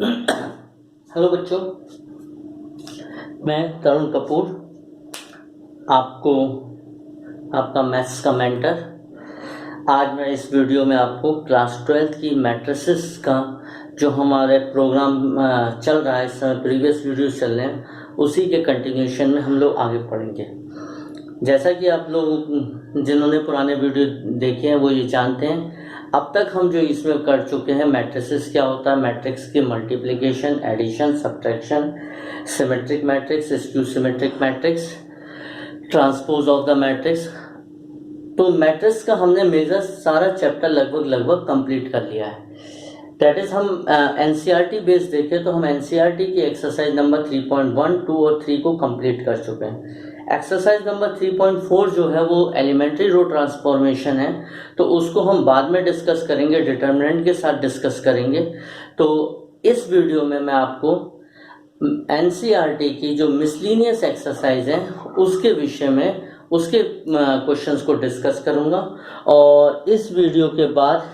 Hello बच्चों, मैं तरुण कपूर आपको आपका मैथ्स का मेंटर। आज मैं इस वीडियो में आपको क्लास 12th की मैट्रिसेस का जो हमारे प्रोग्राम चल रहा है, इस समय प्रीवियस वीडियोस चल रहे हैं, उसी के कंटिन्यूशन में हम लोग आगे पढ़ेंगे। जैसा कि आप लोग जिन्होंने पुराने वीडियो देखे हैं वो ये जानते हैं, अब तक हम जो इसमें कर चुके हैं, मैट्रिसेस क्या होता है, मैट्रिक्स की multiplication, addition, subtraction, symmetric matrix, skew symmetric matrix, transpose of the matrix. तो मैट्रिक्स का हमने मेजर सारा चैप्टर लगभग कंप्लीट कर लिया है। दैट इज हम एनसीईआरटी बेस्ड देखें तो हम एनसीईआरटी की एक्सरसाइज नंबर 3.1, 2 और 3 को कंप्लीट कर चुके हैं। एक्सरसाइज नंबर 3.4 जो है वो एलिमेंट्री रो ट्रांसफॉर्मेशन है, तो उसको हम बाद में डिस्कस करेंगे, डिटर्मिनेंट के साथ डिस्कस करेंगे। तो इस वीडियो में मैं आपको एनसीईआरटी की जो मिसलिनियस एक्सरसाइज है उसके विषय में, उसके क्वेश्चंस को डिस्कस करूंगा। और इस वीडियो के बाद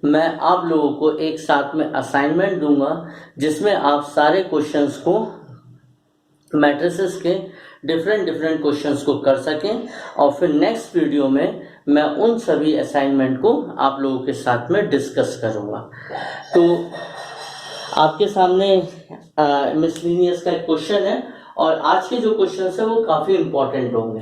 मैं आप लोगों को एक साथ में असाइनमेंट दूंगा जिसमें आप सारे क्वेश्चंस को, मैट्रिसेस के डिफरेंट क्वेश्चंस को कर सकें, और फिर नेक्स्ट वीडियो में मैं उन सभी असाइनमेंट को आप लोगों के साथ में डिस्कस करूंगा। तो आपके सामने मिसलिनियस का एक क्वेश्चन है, और आज के जो क्वेश्चंस है वो काफी इंपॉर्टेंट होंगे।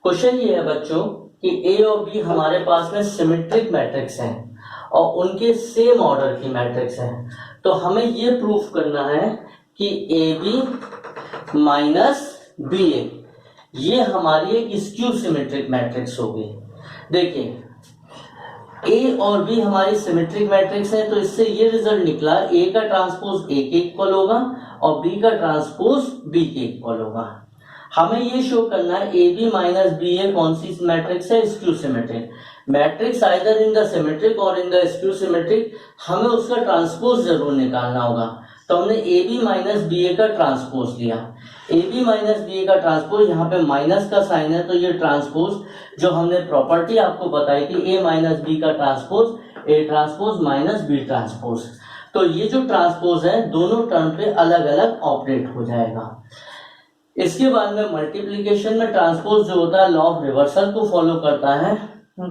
क्वेश्चन ये है बच्चों कि ए और बी हमारे पास में सिमेट्रिक मैट्रिक्स हैं और उनके सेम ऑर्डर की मैट्रिक्स हैं। तो हमें ये प्रूफ करना है कि ए बी माइनस बी ए ये हमारी एक स्क्यू सिमेट्रिक मैट्रिक्स होगी। देखिए, ए और बी हमारी सिमेट्रिक मैट्रिक्स है, तो इससे ये रिजल्ट निकला ए का ट्रांसपोज ए के इक्वल होगा और बी का ट्रांसपोज बी के इक्वल होगा। हमें ये शो करना है ए बी माइनस बी ए कौन सी मैट्रिक्स है, skew symmetric matrix, either in the symmetric और इन द स्क्यू सिमेट्रिक। हमें उसका ट्रांसपोज जरूर निकालना होगा। तो हमने A B minus B A का ट्रांसपोज लिया। A B minus B A का ट्रांसपोज, यहाँ पे माइनस का साइन है तो ये ट्रांसपोज जो हमने प्रॉपर्टी आपको बताई थी, ए माइनस बी का transpose A transpose minus B transpose, तो ये जो ट्रांसपोज है दोनों टर्म पे अलग अलग ऑपरेट हो जाएगा। इसके बाद में मल्टीप्लीकेशन में ट्रांसपोज जो होता है लॉ ऑफ रिवर्सल को फॉलो करता है।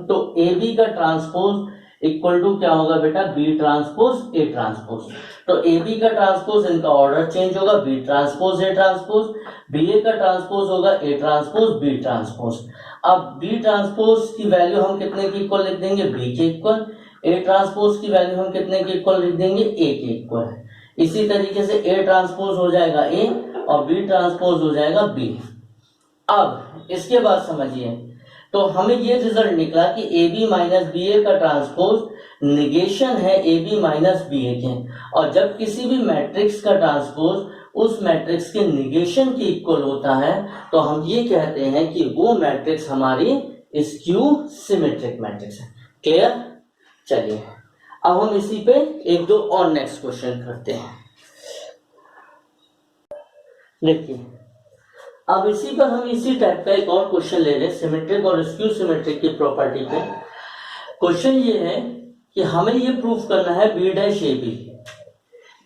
तो ए बी का ट्रांसपोज इक्वल टू क्या होगा बेटा, बी ट्रांसपोज ए ट्रांसपोज। तो ए बी का ट्रांसपोज, इनका ऑर्डर चेंज होगा, B transpose A transpose, B A का ट्रांसपोज होगा ए ट्रांसपोज बी ट्रांसपोज। अब बी ट्रांसपोज की वैल्यू हम कितने की इक्वल लिख देंगे, बी के इक्वल। ए ट्रांसपोज की वैल्यू हम कितने की इक्वल लिख देंगे, ए के इक्वल। इसी तरीके से ए ट्रांसपोज हो जाएगा ए और बी ट्रांसपोज हो जाएगा बी। अब इसके बाद समझिए, तो हमें ये रिजल्ट निकला कि A B minus B A का ट्रांसपोज निगेशन है ए बी माइनस बी ए के, और जब किसी भी मैट्रिक्स का ट्रांसपोज उस मैट्रिक्स के निगेशन के इक्वल होता है तो हम ये कहते हैं कि वो मैट्रिक्स हमारी स्क्यू सिमेट्रिक मैट्रिक्स है। क्लियर? चलिए अब हम इसी पे एक दो और नेक्स्ट क्वेश्चन करते हैं। देखिए, अब इसी पर हम इसी टाइप का एक और क्वेश्चन ले रहे हैं, सिमेट्रिक और स्क्यू सिमेट्रिक की प्रॉपर्टी पे। क्वेश्चन ये है कि हमें ये प्रूफ करना है बी डैश ए बी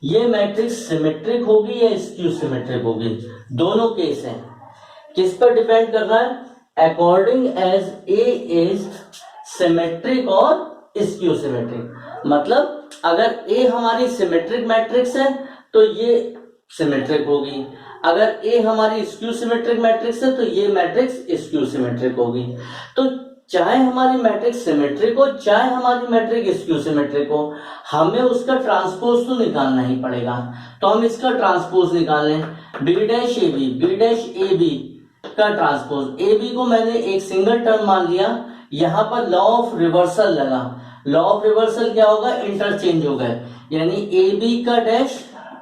ये मैट्रिक्स सिमेट्रिक होगी या स्क्यू सिमेट्रिक होगी। दोनों केस हैं, किस पर डिपेंड कर रहा है, according as A is symmetric और स्क्यू सिमेट्रिक। मतलब अगर ए हमारी सिमेट्रिक मैट्रिक्स है तो ये सिमेट्रिक होगी, अगर ए हमारी स्क्यू सिमेट्रिक मैट्रिक्स है तो ये मैट्रिक्स स्क्यू सिमेट्रिक होगी। तो चाहे हमारी मैट्रिक्स सिमेट्रिक हो चाहे हमारी मैट्रिक्स स्क्यू सिमेट्रिक हो, हमें उसका ट्रांसपोज तो निकालना ही पड़ेगा। तो हम इसका ट्रांसपोज निकाल लें, बी डैश ए बी का ट्रांसपोज। ए बी को मैंने एक सिंगल टर्म मान लिया, यहाँ पर लॉ ऑफ रिवर्सल लगा। लॉ ऑफ रिवर्सल क्या होगा, इंटरचेंज हो गए, यानी ए बी का डैश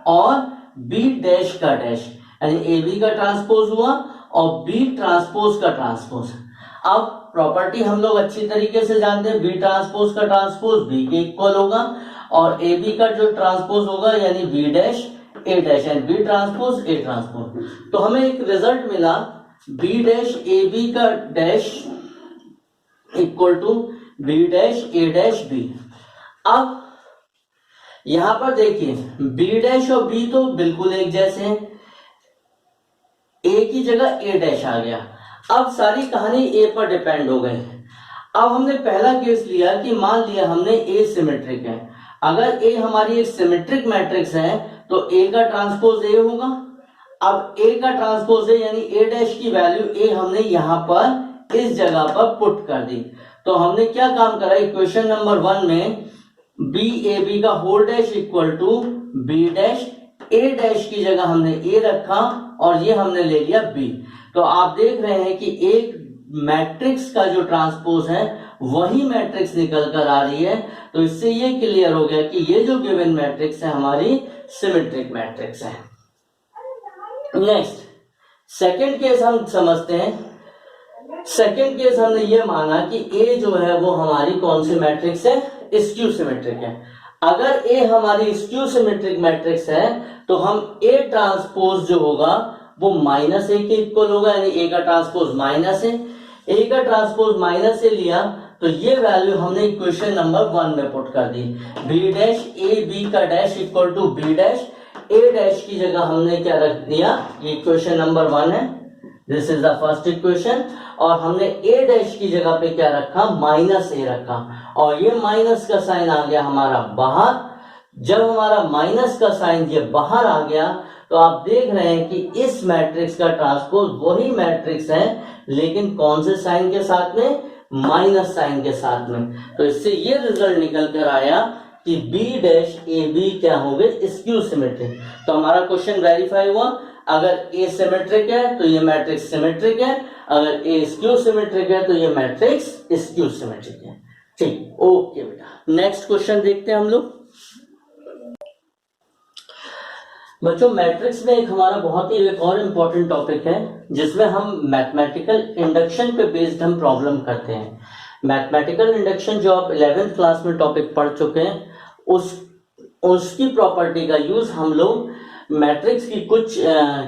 और बी डैश का डैश, यानी ए बी का ट्रांसपोज हुआ और बी ट्रांसपोज का ट्रांसपोज। अब प्रॉपर्टी हम लोग अच्छी तरीके से जानते हैं, बी ट्रांसपोज का ट्रांसपोज बी के इक्वल होगा और ए बी का जो ट्रांसपोज होगा यानी बी डैश ए डैश, यानी बी ट्रांसपोज ए ट्रांसपोज। तो हमें एक रिजल्ट मिला बी डैश ए बी का dash equal to B dash A dash B. अब यहां पर देखिए बी डैश और बी तो बिल्कुल एक जैसे हैं, ए की जगह ए डैश आ गया। अब सारी कहानी ए पर डिपेंड हो गई। अब हमने पहला केस लिया कि मान लिया हमने ए सिमेट्रिक है। अगर ए हमारी एक सिमेट्रिक मैट्रिक्स है तो ए का ट्रांसपोज ए होगा। अब ए का ट्रांसपोज ए यानी ए डैश की वैल्यू ए हमने यहां पर इस जगह पर पुट कर दी। तो हमने क्या काम करा, इक्वेशन नंबर 1 में बी ए बी का whole dash equal to B dash, A dash की जगह हमने ए रखा और ये हमने ले लिया बी। तो आप देख रहे हैं कि एक मैट्रिक्स का जो ट्रांसपोज है वही मैट्रिक्स निकल कर आ रही है। तो इससे ये क्लियर हो गया कि ये जो गिवन मैट्रिक्स है हमारी सिमेट्रिक मैट्रिक्स है। नेक्स्ट सेकंड केस हम समझते हैं। सेकंड केस हमने ये माना कि ए जो है वो हमारी कौन सी मैट्रिक्स है, स्क्यू सिमेट्रिक है। अगर ए हमारी स्क्यू सिमेट्रिक मैट्रिक्स है तो हम ए ट्रांसपोज जो होगा वो माइनस ए के इक्वल होगा, यानी ए का ट्रांसपोज माइनस है। ए का ट्रांसपोज माइनस से लिया तो ये वैल्यू हमने इक्वेशन नंबर 1 में पुट कर दी। बी डैश ए बी का dash equal to B dash, A dash की जगह हमने क्या रख दिया, ये इक्वेशन नंबर 1 है, this is the first equation. और हमने ए डैश की जगह पे क्या रखा, माइनस ए रखा, और ये माइनस का साइन आ गया हमारा बाहर। जब हमारा माइनस का साइन ये बाहर आ गया तो आप देख रहे हैं कि इस मैट्रिक्स का ट्रांसपोज वही मैट्रिक्स है, लेकिन कौन से साइन के साथ में, माइनस साइन के साथ में। तो इससे ये रिजल्ट निकल कर आया कि बी डैश ए बी क्या हो गए, स्क्यू सिमेट्रिक। तो हमारा क्वेश्चन वेरीफाई हुआ। अगर ए सिमेट्रिक है तो ये मैट्रिक्स सिमेट्रिक है, अगर ए स्क्यू सिमेट्रिक है तो ये मैट्रिक्स स्क्यू सिमेट्रिक है। ठीक, ओके बेटा। नेक्स्ट क्वेश्चन देखते हैं हम लोग। बच्चों मैट्रिक्स में एक हमारा बहुत ही एक और इम्पोर्टेंट टॉपिक है जिसमें हम मैथमेटिकल इंडक्शन पे बेस्ड हम प्रॉब्लम करते हैं। मैथमेटिकल इंडक्शन जो आप 11th क्लास में टॉपिक पढ़ चुके हैं उसकी प्रॉपर्टी का यूज हम लोग मैट्रिक्स की कुछ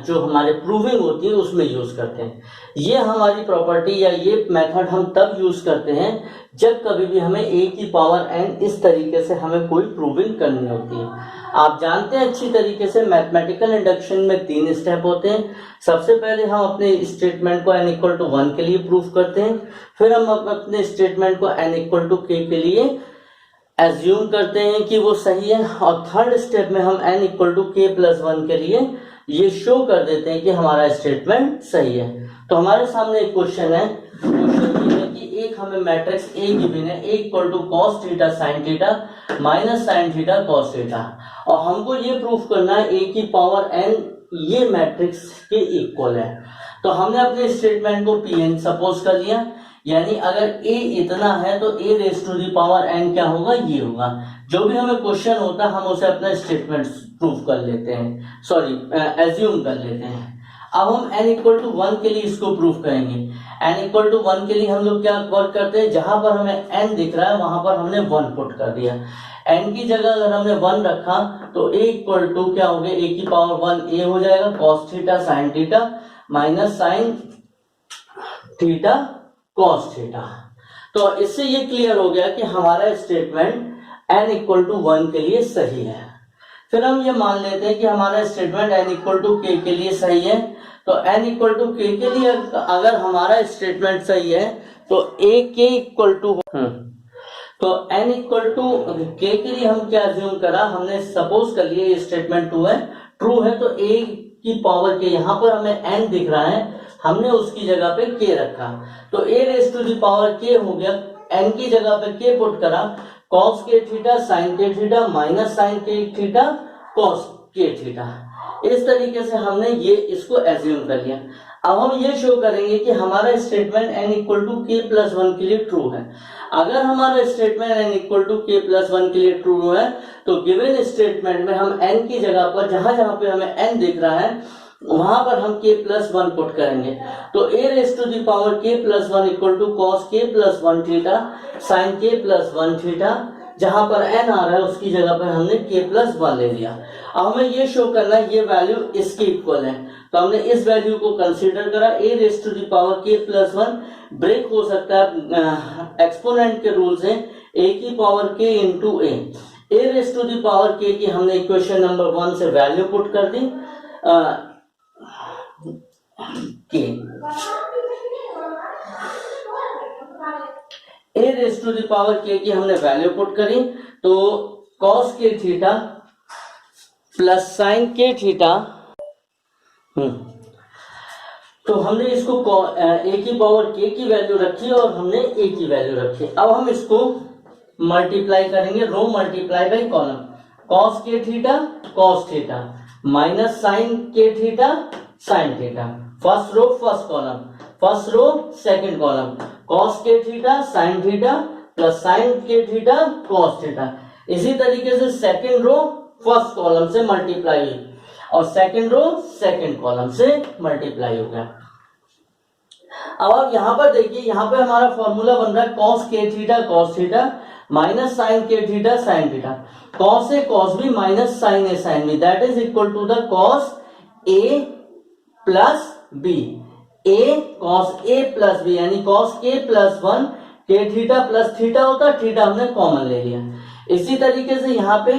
जो हमारे प्रूविंग होती है उसमें यूज करते हैं। ये हमारी प्रॉपर्टी या ये मेथड हम तब यूज करते हैं जब कभी भी हमें ए की पावर n इस तरीके से हमें कोई प्रूविंग करनी होती है। आप जानते हैं अच्छी तरीके से मैथमेटिकल इंडक्शन में 3 स्टेप होते हैं। सबसे पहले हम अपने स्टेटमेंट को n इक्वल टू 1 के लिए प्रूव करते हैं, फिर हम अपने स्टेटमेंट को n इक्वल टू k के लिए एज्यूम करते हैं कि वो सही है, और थर्ड स्टेप में हम n equal to k plus 1 के लिए ये शो कर देते हैं कि हमारा स्टेटमेंट सही है। तो हमारे सामने एक क्वेश्चन है, क्वेश्चन ये है कि एक हमें मैट्रिक्स A गिवन है, A equal to cos theta sine theta minus sine theta cos theta, और हमको ये प्रूफ करना है A की पावर n ये मैट्रिक्स के इक्वल है। तो हमने अपने स्टेटमेंट को Pn सपोज कर लिया, यानी अगर a इतना है तो a raise to the power n क्या होगा, ये होगा। जो भी हमें क्वेश्चन होता है हम उसे अपना स्टेटमेंट प्रूफ कर लेते हैं, सॉरी एज्यूम कर लेते हैं। अब हम n इक्वल टू 1 के लिए इसको प्रूफ करेंगे। n इक्वल टू 1 के लिए हम लोग क्या वर्क करते हैं, जहां पर हमें n दिख रहा है वहां पर हमने 1 पुट कर दिया। n की जगह अगर हमने 1 रखा तो a इक्वल टू क्या हो गया, a की पावर 1 a हो जाएगा, cos theta sine theta minus sine theta cos theta. तो इससे ये क्लियर हो गया कि हमारा स्टेटमेंट n इक्वल टू 1 के लिए सही है। फिर हम ये मान लेते हैं कि हमारा statement n equal to k के लिए सही है। तो n इक्वल टू k के लिए अगर हमारा स्टेटमेंट सही है तो a k इक्वल टू तो n इक्वल टू k के लिए हम क्या अज्यूम करा, हमने सपोज कर लिया ये स्टेटमेंट ट्रू है तो a की पावर k, यहाँ पर हमें n दिख रहा है, हमने उसकी जगह पे k रखा, तो a raise to the power k हो गया, n की जगह पे k पुट करा, cos k theta sin k theta minus sin k theta cos k theta. इस तरीके से हमने ये इसको एज्यूम कर लिया। अब हम ये शो करेंगे कि हमारा statement n equal to k plus 1 के लिए ट्रू है। अगर हमारा statement n equal to k plus 1 के लिए ट्रू है तो गिवन स्टेटमेंट में हम n की जगह पर जहां जहां पे हमें n दिख रहा है वहां पर हम k प्लस 1 पुट करेंगे। तो a raise to the power k plus 1 equal to cos k plus 1 theta sine k plus 1 theta, जहां पर n आ रहा है उसकी जगह पर हमने k प्लस 1 ले लिया। अब हमें ये शो करना है ये वैल्यू इसके इक्वल है, तो हमने इस वैल्यू को कंसीडर करा, a raise to the power k plus 1 break हो सकता है एक्सपोनेंट के रूल से, a की power k into a, A raise to the power K की हमने इक्वेशन नंबर 1 से वैल्यू पुट कर दी के ए raise to the power K की हमने वैल्यू पुट करी, तो कॉस के थीटा प्लस साइन के थीटा, तो हमने इसको ए की पावर के की वैल्यू रखी और हमने ए की वैल्यू रखी। अब हम इसको मल्टीप्लाई करेंगे, row multiply by column, cos theta minus sine के theta sine theta, first row first column, first row second column, cos के theta sine theta plus sine के थीटा कॉस थीटा। इसी तरीके से सेकंड रो फर्स्ट कॉलम से multiply हुई और second row second column से मल्टीप्लाई हो गया। अब आप यहां पर देखिए, यहां पे हमारा फॉर्मूला बन रहा है कॉस थीटा माइनस साइन के theta sine theta, cos A cos B minus sine A sine B, that is equal to the cos A plus B, A cos A plus B, यानी cos K plus 1 के theta plus theta होता, theta हमने common ले लिया। इसी तरीके से यहाँ पे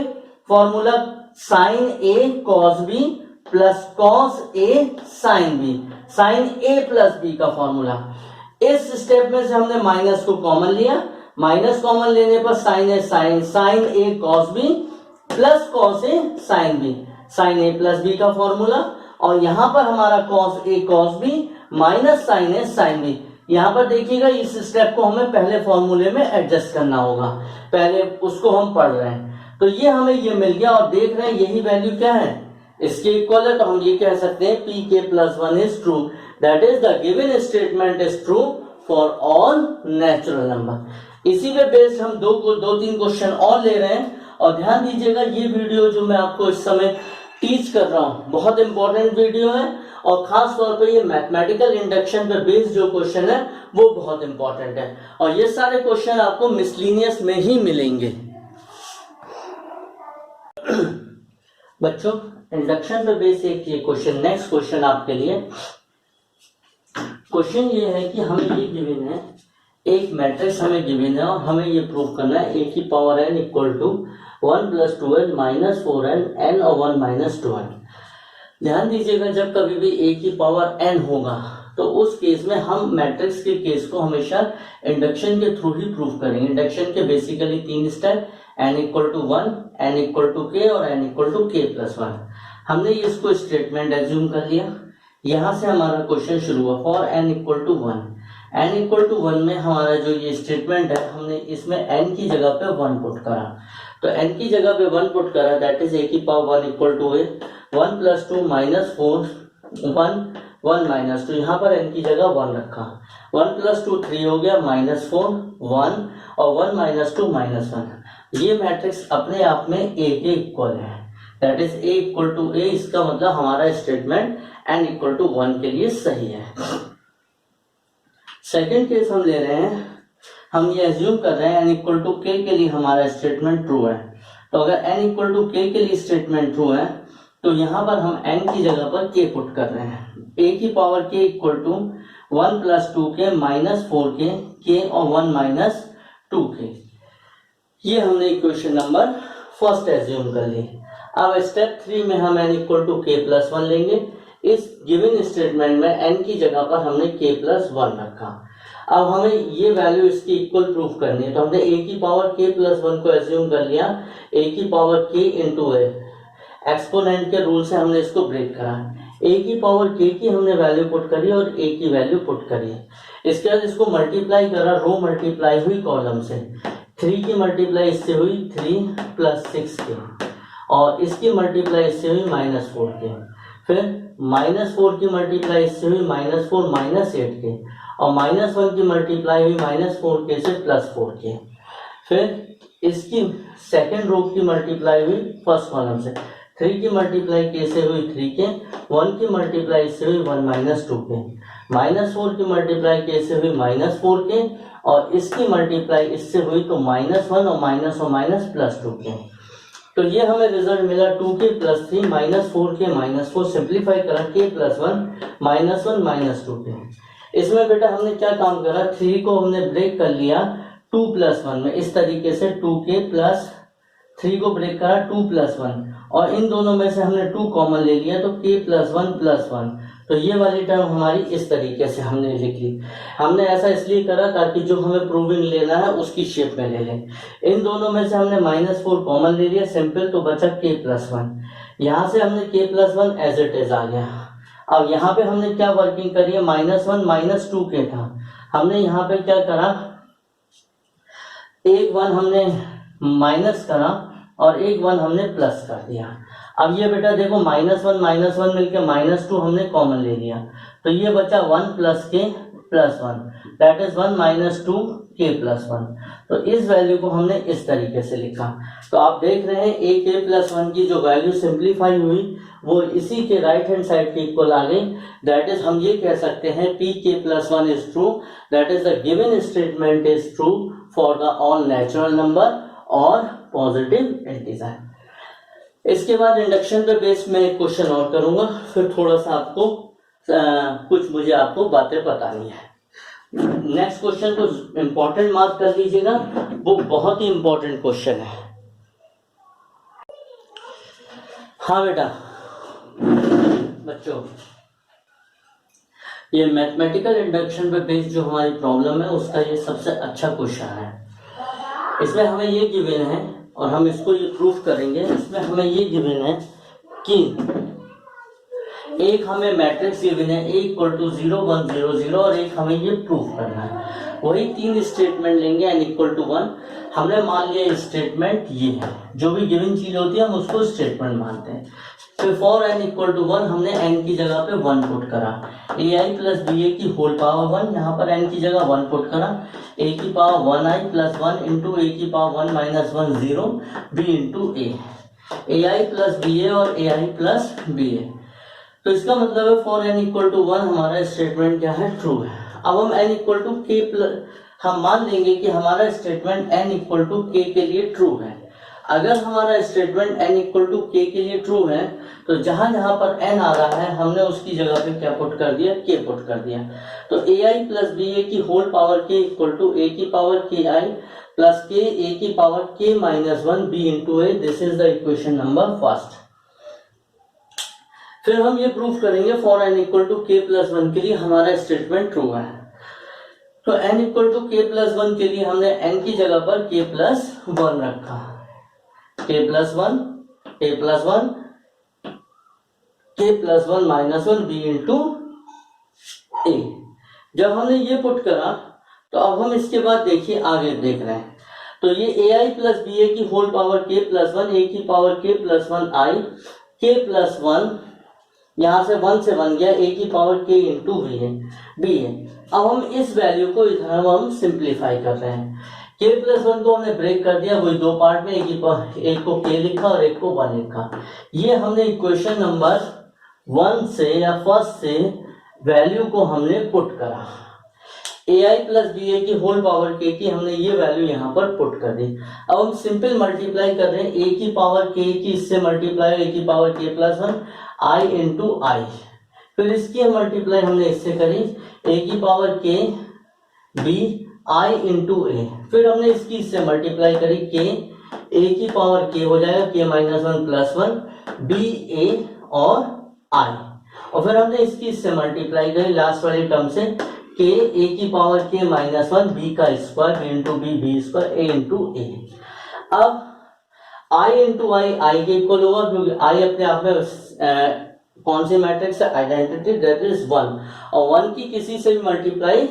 formula sine A cos B plus cos A sine B, sine A plus B का फॉर्मूला। इस स्टेप में से हमने माइनस को कॉमन लिया, माइनस कॉमन लेने पर sign A sign A cos B plus cos A sine B, sine A plus B का फॉर्मूला। और यहां पर हमारा cos A cos B minus sine A sine B. यहां पर देखिएगा इस स्टेप को हमें पहले फॉर्मूले में एडजस्ट करना होगा, पहले उसको हम पढ़ रहे हैं। तो ये हमें ये मिल गया और देख रहे हैं यही वैल्यू क्या है, इसके इक्वल है। तो हम ये कह सकते हैं पी के plus 1 is true, that is the given statement is true for all natural number. इसी पे बेस्ड हम दो तीन क्वेश्चन और ले रहे हैं। और ध्यान दीजिएगा ये वीडियो जो मैं आपको इस समय टीच कर रहा हूं बहुत इंपॉर्टेंट वीडियो है और खास तौर पे ये मैथमेटिकल इंडक्शन पे बेस्ड जो क्वेश्चन है वो बहुत इंपॉर्टेंट है और ये सारे क्वेश्चन आपको मिसलिनियस में ही मिलेंगे। बच्चों इंडक्शन पे बेस्ड एक ये क्वेश्चन, नेक्स्ट क्वेश्चन आपके लिए क्वेश्चन ये है कि हमें ये गिवन है, एक मैट्रिक्स हमें गिवन है और हमें ये प्रूव करना है ए की power n equal to 1 plus 2n minus 4n n और 1 माइनस 2n। ध्यान दीजिएगा जब कभी भी a की पावर n होगा तो उस केस में हम मैट्रिक्स के केस को हमेशा इंडक्शन के थ्रू ही प्रूव करेंगे। इंडक्शन के basically 3 step, n equal to 1, n equal to k और n equal to k plus 1। हमने इसको स्टेटमेंट एज्यूम कर लिया, यहां से हमारा क्वेश्चन शुरू हुआ for n equal to 1। n equal to 1 में हमारा जो ये स्टेटमेंट है हमने इसमें n की जगह पे 1 पुट करा, तो n की जगह पे 1 पुट करा, दैट इज a की power 1 equal to 1 plus 2 minus 4 1 minus 2, यहाँ पर n की जगह 1 रखा, 1 प्लस 2 3 हो गया, माइनस 4 1 और 1 माइनस 2 माइनस 1। ये मैट्रिक्स अपने आप में a के इक्वल है, that is a equal to a। इसका मतलब हमारा स्टेटमेंट n इक्वल टू 1 के लिए सही है। सेकेंड केस हम ले रहे हैं, हम ये एज्यूम कर रहे हैं n इक्वल टू k के लिए हमारा स्टेटमेंट ट्रू है। तो अगर n इक्वल टू k के लिए स्टेटमेंट ट्रू है तो यहाँ पर हम n की जगह पर k पुट कर रहे हैं, a की power k equal to 1 plus 2k minus 4k, k और 1 माइनस 2k। ये हमने इक्वेशन नंबर फर्स्ट एज्यूम कर ली। अब स्टेप 3 में हम n equal to k plus 1 लेंगे। इस गिवन स्टेटमेंट में n की जगह पर हमने k प्लस 1 रखा। अब हमें ये वैल्यू इसकी इक्वल प्रूफ करनी है, तो हमने a की पावर k प्लस 1 को एज्यूम कर लिया, a की power k into a, exponent के रूल से हमने इसको ब्रेक करा। a की पावर k की हमने वैल्यू पुट करी और a की वैल्यू पुट करी। इसके बाद इसको मल्टीप्लाई करा, रो मल्टीप्लाई हुई कॉलम से, 3 की मल्टीप्लाई इससे हुई 3 प्लस 6k और इसकी मल्टीप्लाई इससे हुई माइनस 4k, फिर माइनस 4 की मल्टीप्लाई इससे हुई माइनस 4 माइनस 8k और माइनस 1 की मल्टीप्लाई हुई माइनस 4k से प्लस 4k, फिर इसकी सेकेंड रो की मल्टीप्लाई हुई फर्स्ट कॉलम से, 3 की मल्टीप्लाई k से हुई 3k, 1 की मल्टीप्लाई इससे हुई 1 माइनस 2k, माइनस 4 की मल्टीप्लाई k से हुई माइनस 4k और इसकी मल्टीप्लाई इससे हुई तो माइनस 1 और माइनस प्लस 2k। तो ये हमें रिजल्ट मिला 2k plus 3 minus 4k minus 4, simplify करा k प्लस 1 माइनस 2k। इसमें बेटा हमने क्या काम करा, 3 को हमने ब्रेक कर लिया 2 प्लस 1 में, इस तरीके से 2k प्लस 3 को ब्रेक करा 2 + 1 और इन दोनों में से हमने 2 कॉमन ले लिया तो k + 1 + 1, तो ये वाली टर्म हमारी इस तरीके से हमने लिख ली। हमने ऐसा इसलिए करा ताकि जो हमें प्रूविंग लेना है उसकी शेप में ले लें। इन दोनों में से हमने -4 कॉमन ले लिया सिंपल, तो बचा k + 1। यहाँ से हमने k + 1 एज इट इज आ गया। अब यहाँ पे हमने क्या वर्किंग करी है, -1 -2k था, हमने यहाँ पे क्या करा, एक 1 हमने माइनस करा और एक 1 हमने प्लस कर दिया। अब ये बेटा देखो -1 मिलके -2 हमने कॉमन ले लिया, तो ये बचा 1 + k + 1 दैट इज 1 - 2 k + 1। तो इस वैल्यू को हमने इस तरीके से लिखा। तो आप देख रहे हैं a k + 1 की जो वैल्यू सिंप्लीफाई हुई वो इसी के राइट हैंड साइड के इक्वल आ गई। दैट इज हम ये कह सकते हैं p k + 1 is true, that is the given statement is true for the all natural number और पॉजिटिव इंटीजर। इसके बाद इंडक्शन पे बेस्ड मैं एक क्वेश्चन और करूंगा, फिर थोड़ा सा आपको कुछ मुझे आपको बातें बतानी है। नेक्स्ट क्वेश्चन को इंपॉर्टेंट मार्क कर लीजिएगा, वो बहुत ही इंपॉर्टेंट क्वेश्चन है। हाँ बेटा बच्चों, ये मैथमेटिकल इंडक्शन पे बेस्ड जो हमारी प्रॉब्लम है उसका ये सबसे अच्छा क्वेश्चन है। इसमें हमें ये गिवन है और हम इसको ये प्रूफ करेंगे। इसमें हमें ये गिवन है कि एक हमें मैट्रिक्स गिवन है a = 0 1 0 0 और एक हमें ये प्रूफ करना है। वही 3 स्टेटमेंट लेंगे n = 1। हमने मान लिया स्टेटमेंट ये है, जो भी गिवन चीज होती है हम उसको स्टेटमेंट मानते हैं। फिर फॉर n = 1 हमने n की जगह पे 1 पुट करा, ai + ba की होल पावर 1, यहाँ पर n की जगह 1 पुट करा, a की पावर 1i + 1 इंटू a की power 1 - 1 0 b into a, ai + ba और ai + ba। तो इसका मतलब है फॉर n = 1 हमारा स्टेटमेंट क्या है, ट्रू है। अब हम n = k हम मान लेंगे कि हमारा स्टेटमेंट n = k के लिए ट्रू है। अगर हमारा स्टेटमेंट n = k के लिए ट्रू है तो जहां जहां पर n आ रहा है हमने उसकी जगह पे क्या पुट कर दिया, k पुट कर दिया। तो ai + ba की होल पावर k = a की पावर ki + k a की power k - 1 b into a। This is the equation number first. फिर हम ये प्रूफ करेंगे फॉर n = k + 1 के लिए हमारा स्टेटमेंट ट्रू है। तो n = k + 1 के लिए हमने n की जगह पर k + 1 रखा, k + 1 k + 1 k + 1 - 1 b into a। जब हमने ये पुट करा तो अब हम इसके बाद देखिए आगे देख रहे हैं। तो ये ai + ba की होल पावर k + 1 a की पावर k + 1 i k + 1 यहां से 1 से 1 गया, a की पावर k इंटू b है। अब हम इस वैल्यू को इधर हम सिंप्लीफाई कर रहे हैं। k + 1 को हमने ब्रेक कर दिया, वही दो पार्ट में, एक को k लिखा और एक को 1 लिखा। ये हमने इक्वेशन नंबर 1 से या फर्स्ट से वैल्यू को हमने पुट करा, ai + ba की होल पावर k की हमने ये वैल्यू यहाँ पर पुट कर दी। अब हम सिंपल मल्टीप्लाई कर रहे हैं, a की पावर k की इससे मल्टीप्लाई, a की पावर k + 1 i इंटू आई, फिर इसकी मल्टीप्लाई हमने इससे करी, a की power k b i into a, फिर हमने इसकी इससे मल्टीप्लाई करी k, a की पावर k हो जाएगा k - 1 + 1 b a और i, और फिर हमने इसकी इससे मल्टीप्लाई करी लास्ट वाली टर्म से k a की पावर k - 1 b का square b into b square a into a। अब i इंटू आई के इक्वल होगा क्योंकि i अपने आप में कौन सी मैट्रिक्स है, आइडेंटिटी, दैट इज 1, और 1 की किसी से भी मल्टीप्लाई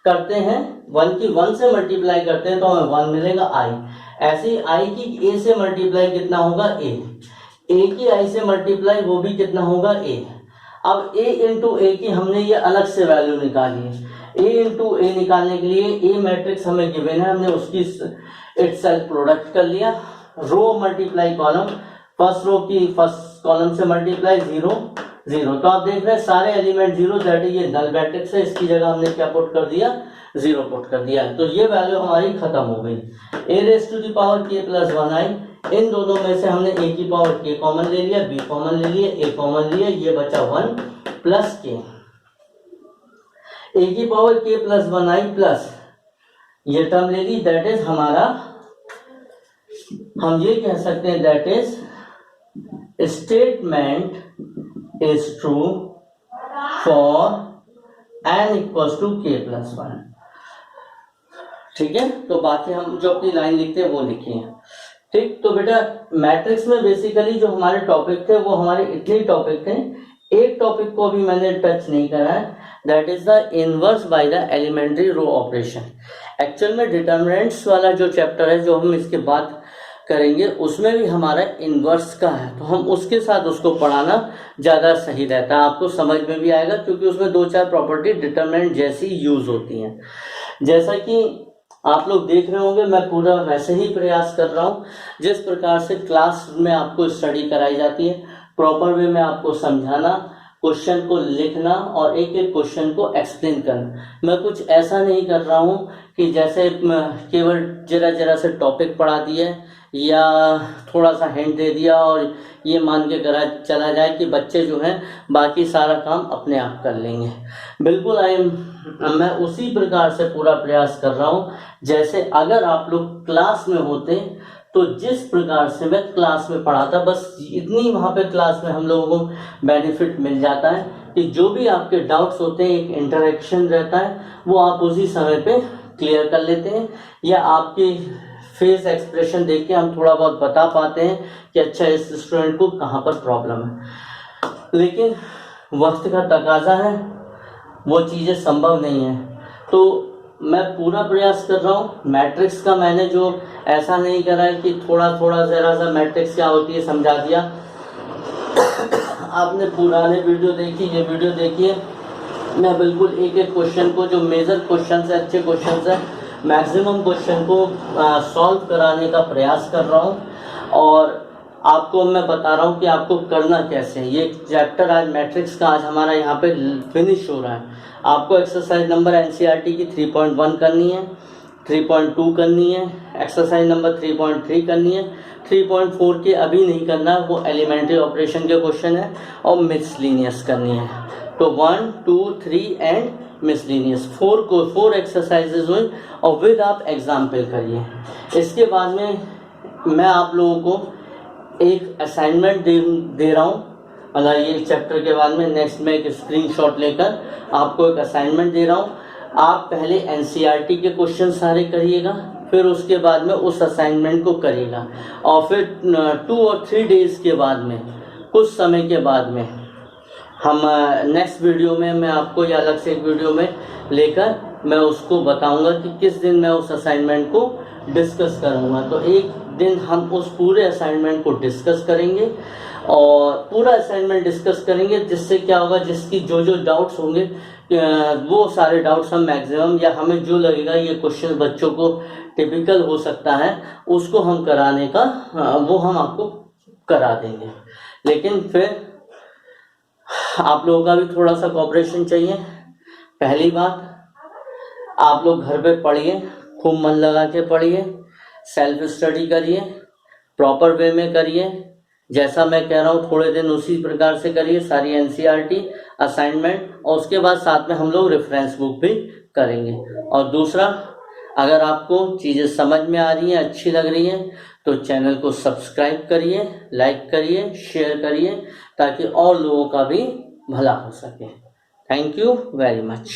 करते हैं, 1 की 1 से मल्टीप्लाई करते हैं तो हमें 1 मिलेगा i। ऐसे ही i की a से मल्टीप्लाई कितना होगा, a की i से मल्टीप्लाई वो भी कितना होगा, a। अब a इंटू a की हमने ये अलग से वैल्यू निकाली है, a इंटू a निकालने के लिए a मैट्रिक्स हमें गिवन है, हमने उसकी इटसेल्फ प्रोडक्ट कर लिया, रो मल्टीप्लाई कॉलम, फर्स्ट रो की फर्स्ट कॉलम से मल्टीप्लाई 0 0। तो आप देख रहे हैं सारे एलिमेंट 0, दैट इज ये नल मैट्रिक्स है, इसकी जगह हमने क्या पुट कर दिया, 0 पुट कर दिया। तो ये वैल्यू हमारी खत्म हो गई। a⁻⁴ k + 1i, इन दोनों में से हमने a की पावर k कॉमन ले लिया, b कॉमन ले लिया, a कॉमन लिया, ये बचा 1 प्लस k, a की पावर k + 1i प्लस ये टर्म ले ली, दैट इज हम ये कह सकते हैं that is statement is true for n equals to k+1। ठीक है, तो बाकी हम जो अपनी लाइन लिखते हैं वो लिखिए। ठीक, तो बेटा मैट्रिक्स में बेसिकली जो हमारे टॉपिक थे वो हमारे इतने टॉपिक थे। एक टॉपिक को भी मैंने टच नहीं करा है, that is the inverse by the elementary row operation. Actual में डिटरमिनेंट्स वाला जो चैप्टर है जो हम इसके बाद करेंगे उसमें भी हमारा इनवर्स का है, तो हम उसके साथ उसको पढ़ाना ज़्यादा सही रहता है, आपको समझ में भी आएगा, क्योंकि उसमें 2-4 प्रॉपर्टी डिटरमिनेंट जैसी यूज होती हैं। जैसा कि आप लोग देख रहे होंगे मैं पूरा वैसे ही प्रयास कर रहा हूँ जिस प्रकार से क्लास में आपको स्टडी कराई जाती है, प्रॉपर वे में आपको समझाना, क्वेश्चन को लिखना और एक एक क्वेश्चन को एक्सप्लेन करना। मैं कुछ ऐसा नहीं कर रहा हूँ कि जैसे केवल जरा से टॉपिक पढ़ा दिया या थोड़ा सा हिंट दे दिया और ये मान के करा चला जाए कि बच्चे जो हैं बाकी सारा काम अपने आप कर लेंगे। बिल्कुल मैं उसी प्रकार से पूरा प्रयास कर रहा हूँ जैसे अगर आप लोग क्लास में होते तो जिस प्रकार से मैं क्लास में पढ़ाता, बस इतनी वहाँ पे क्लास में हम लोगों को बेनिफिट मिल जाता है कि जो भी आपके डाउट्स होते हैं, एक इंटरेक्शन रहता है, वो आप उसी समय पे क्लियर कर लेते हैं, या आपकी फेस एक्सप्रेशन देख के हम थोड़ा बहुत बता पाते हैं कि अच्छा इस स्टूडेंट को कहाँ पर प्रॉब्लम है। लेकिन वक्त का तकाजा है, वो चीज़ें संभव नहीं है, तो मैं पूरा प्रयास कर रहा हूँ। मैट्रिक्स का मैंने जो ऐसा नहीं करा है कि थोड़ा ज़रा सा मैट्रिक्स क्या होती है समझा दिया। आपने पुराने वीडियो देखी, ये वीडियो देखिए, मैं बिल्कुल एक एक क्वेश्चन को, जो मेजर क्वेश्चन है, अच्छे क्वेश्चन है, मैक्सिमम क्वेश्चन को सॉल्व कराने का प्रयास कर रहा हूँ और आपको मैं बता रहा हूँ कि आपको करना कैसे है। ये चैप्टर आज मैट्रिक्स का आज हमारा यहाँ पे फिनिश हो रहा है। आपको एक्सरसाइज नंबर एनसीईआरटी की 3.1 करनी है, 3.2 करनी है, एक्सरसाइज नंबर 3.3 करनी है, 3.4 के अभी नहीं करना, वो एलिमेंट्री ऑपरेशन के क्वेश्चन है, और मिसलिनियस करनी है। तो 1, 2, 3 एंड मिसलिनियस 4 एक्सरसाइजेज हुई और विद आप एग्जाम्पल करिए। इसके बाद में मैं आप लोगों को एक असाइनमेंट दे रहा हूँ, मतलब ये चैप्टर के बाद में नेक्स्ट में एक स्क्रीनशॉट लेकर आपको एक असाइनमेंट दे रहा हूँ। आप पहले एनसीईआरटी के क्वेश्चन सारे करिएगा, फिर उसके बाद में उस असाइनमेंट को करिएगा, और फिर 2 और 3 डेज के बाद में, कुछ समय के बाद में हम नेक्स्ट वीडियो में मैं आपको या अलग से एक वीडियो में लेकर मैं उसको बताऊंगा कि किस दिन मैं उस असाइनमेंट को डिस्कस करूंगा। तो एक दिन हम उस पूरे असाइनमेंट को डिस्कस करेंगे और पूरा असाइनमेंट डिस्कस करेंगे, जिससे क्या होगा, जिसकी जो डाउट्स होंगे वो सारे डाउट्स हम मैक्सिमम, या हमें जो लगेगा ये क्वेश्चन बच्चों को टिपिकल हो सकता है, उसको हम कराने का वो हम आपको करा देंगे। लेकिन फिर आप लोगों का भी थोड़ा सा कोऑपरेशन चाहिए। पहली बात, आप लोग घर पे पढ़िए, खूब मन लगा के पढ़िए, सेल्फ स्टडी करिए, प्रॉपर वे में करिए, जैसा मैं कह रहा हूँ थोड़े दिन उसी प्रकार से करिए, सारी एनसीईआरटी असाइनमेंट, और उसके बाद साथ में हम लोग रेफरेंस बुक भी करेंगे। और दूसरा, अगर आपको चीज़ें समझ में आ रही हैं, अच्छी लग रही हैं, तो चैनल को सब्सक्राइब करिए, लाइक करिए, शेयर करिए, ताकि और लोगों का भी भला हो सके। Thank you very much.